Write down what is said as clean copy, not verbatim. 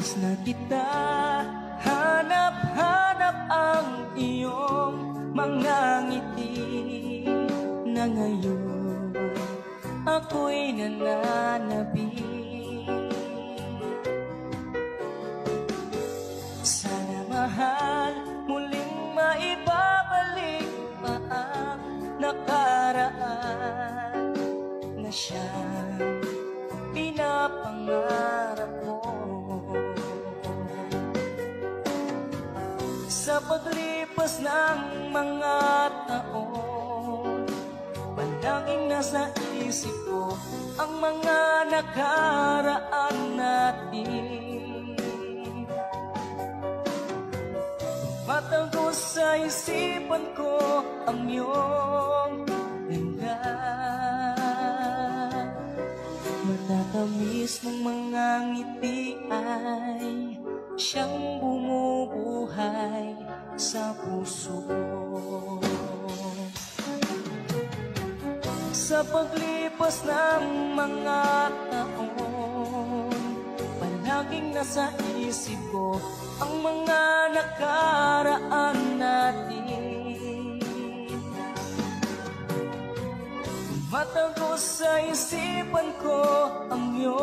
Miss na kita, hanap-hanap ang iyong mga ngiti na ngayon ako'y nananabik. Sana mahal, muling maibabalik pa ang nakaraan na siyang pinapangarap mo. Sa paglipas ng mga taon, palaging nasa isip ko ang mga nakaraan natin. Matagos sa isipan ko ang iyong ganda, matatamis mong mga ngiti ay siyang bumubuhay sa puso ko. Sa paglipas ng mga taon, palaging nasa isip ko ang mga nakaraan natin. Matagos sa isipan ko ang iyong